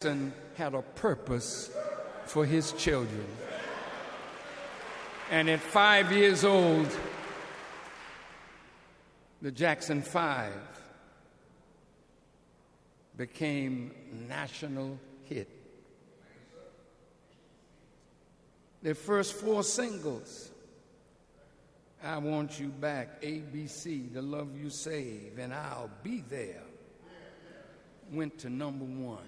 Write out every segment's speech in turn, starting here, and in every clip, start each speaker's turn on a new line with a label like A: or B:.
A: Jackson had a purpose for his children. And at 5 years old, the Jackson 5 became national hit. Their first 4 singles, I Want You Back, ABC, The Love You Save, and I'll Be There, went to number 1.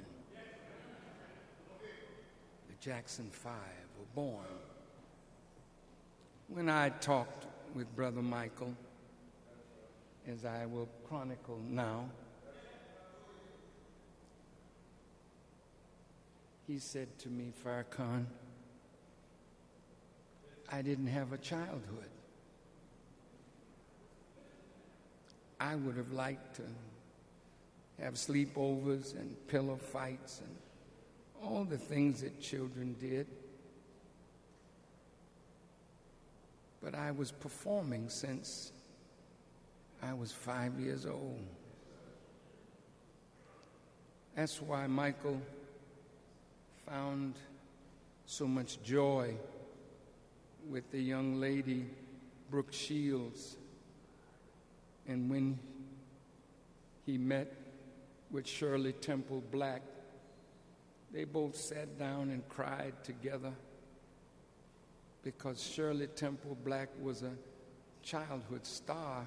A: The Jackson 5 were born. When I talked with Brother Michael, as I will chronicle now, he said to me, Farrakhan, I didn't have a childhood. I would have liked to have sleepovers and pillow fights and all the things that children did. But I was performing since I was 5 years old. That's why Michael found so much joy with the young lady, Brooke Shields. And when he met with Shirley Temple Black, they both sat down and cried together because Shirley Temple Black was a childhood star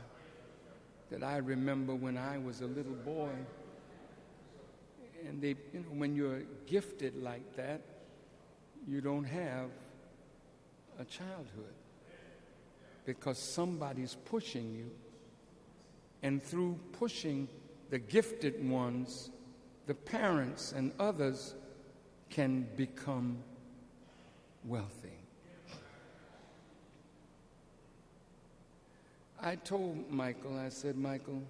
A: that I remember when I was a little boy. And they, when you're gifted like that, you don't have a childhood because somebody's pushing you. And through pushing the gifted ones, the parents and others can become wealthy. I told Michael, I said, Michael,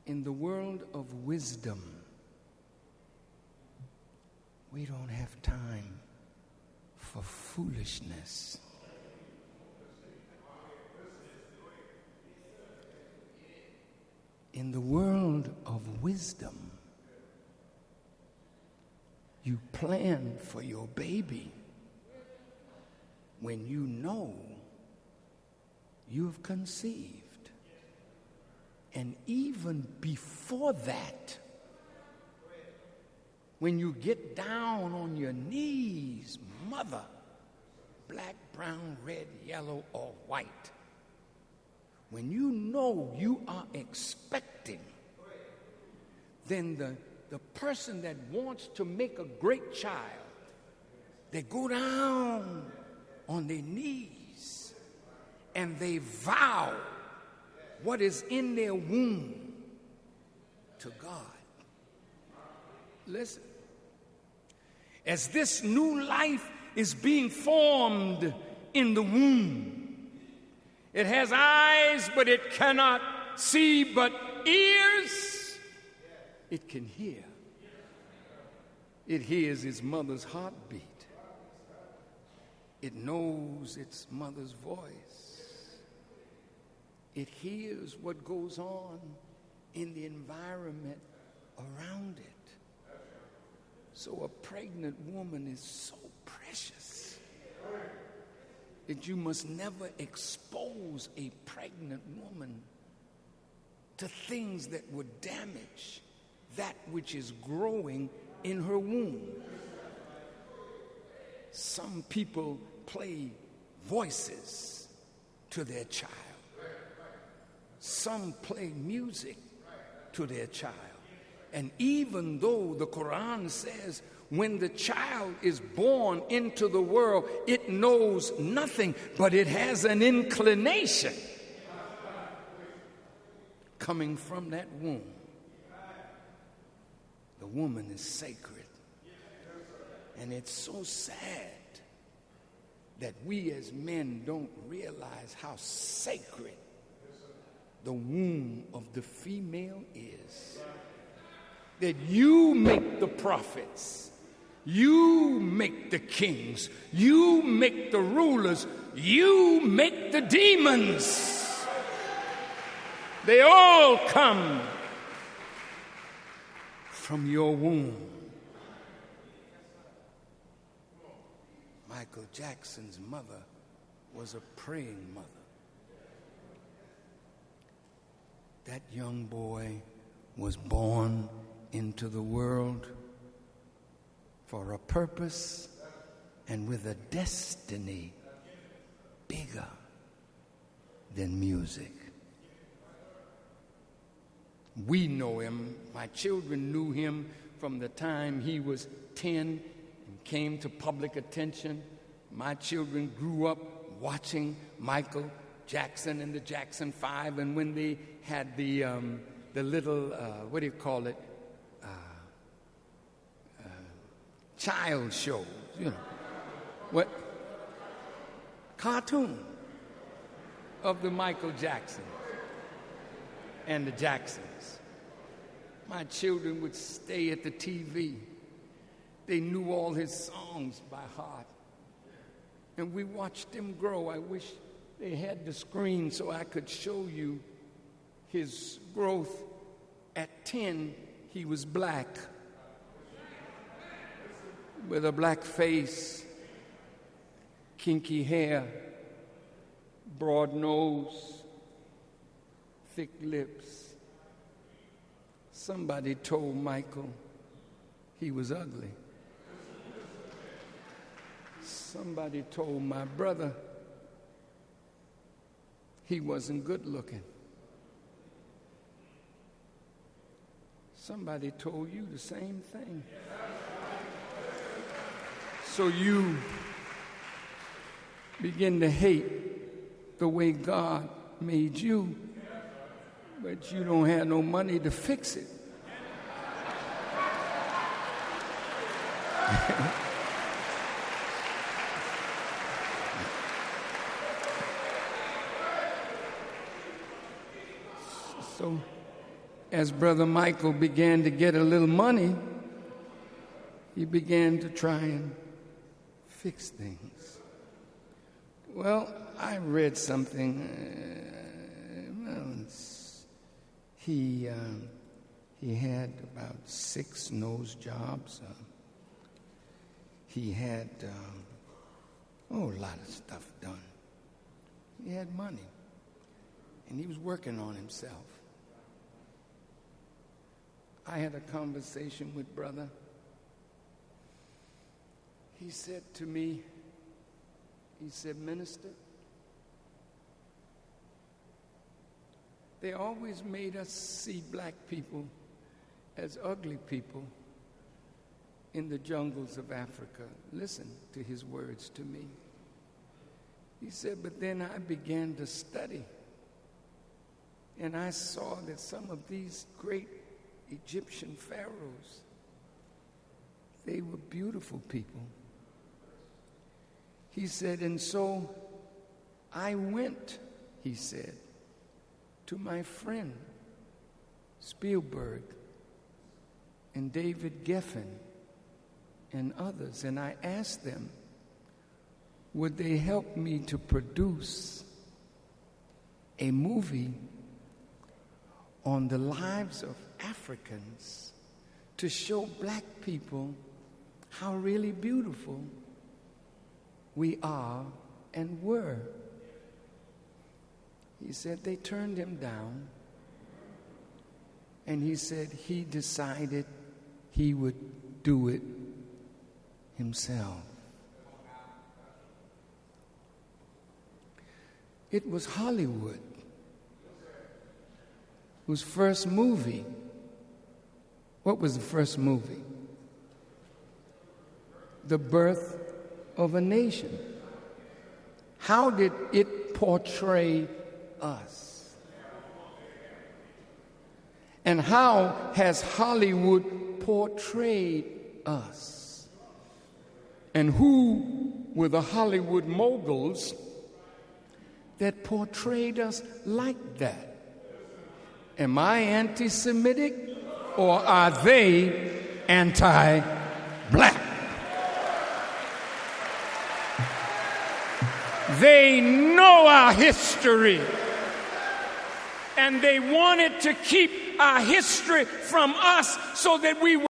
A: in the world of wisdom, we don't have time for foolishness. In the world of wisdom, you plan for your baby when you know you have conceived. And even before that, when you get down on your knees, mother, black, brown, red, yellow, or white, when you know you are expecting, then the person that wants to make a great child, they go down on their knees and they vow what is in their womb to God. Listen, as this new life is being formed in the womb, it has eyes, but it cannot see, but ears, it can hear. It hears its mother's heartbeat. It knows its mother's voice. It hears what goes on in the environment around it. So a pregnant woman is so precious that you must never expose a pregnant woman to things that would damage that which is growing in her womb. Some people play voices to their child. Some play music to their child. And even though the Quran says when the child is born into the world, it knows nothing, but it has an inclination coming from that womb. The woman is sacred. And it's so sad that we as men don't realize how sacred the womb of the female is. That you make the prophets, you make the kings, you make the rulers, you make the demons. They all come from your womb. Michael Jackson's mother was a praying mother. That young boy was born into the world for a purpose and with a destiny bigger than music. We know him. My children knew him from the time he was 10 and came to public attention. My children grew up watching Michael Jackson and the Jackson 5, and when they had the little, what do you call it, child shows, you know, what, cartoon of the Michael Jackson and the Jacksons. My children would stay at the TV. They knew all his songs by heart. And we watched him grow. I wish they had the screen so I could show you his growth. At 10, he was black, with a black face, kinky hair, broad nose, thick lips. Somebody told Michael he was ugly. Somebody told my brother he wasn't good looking. Somebody told you the same thing. So you begin to hate the way God made you, but you don't have no money to fix it. So, as Brother Michael began to get a little money, he began to try and fix things. Well, I read something. He had about 6 nose jobs. He had a lot of stuff done. He had money, and he was working on himself. I had a conversation with Brother. He said to me, he said, "Minister, they always made us see black people as ugly people in the jungles of Africa." Listen to his words to me. He said, "But then I began to study, and I saw that some of these great Egyptian pharaohs, they were beautiful people." He said, "And so I went," he said, "to my friend Spielberg and David Geffen and others, and I asked them, would they help me to produce a movie on the lives of Africans to show black people how really beautiful we are and were." He said they turned him down, and he said he decided he would do it himself. It was Hollywood whose first movie. What was the first movie? The Birth of a Nation. How did it portray us? And how has Hollywood portrayed us? And who were the Hollywood moguls that portrayed us like that? Am I anti-Semitic, or are they anti-black? They know our history, and they wanted to keep our history from us so that we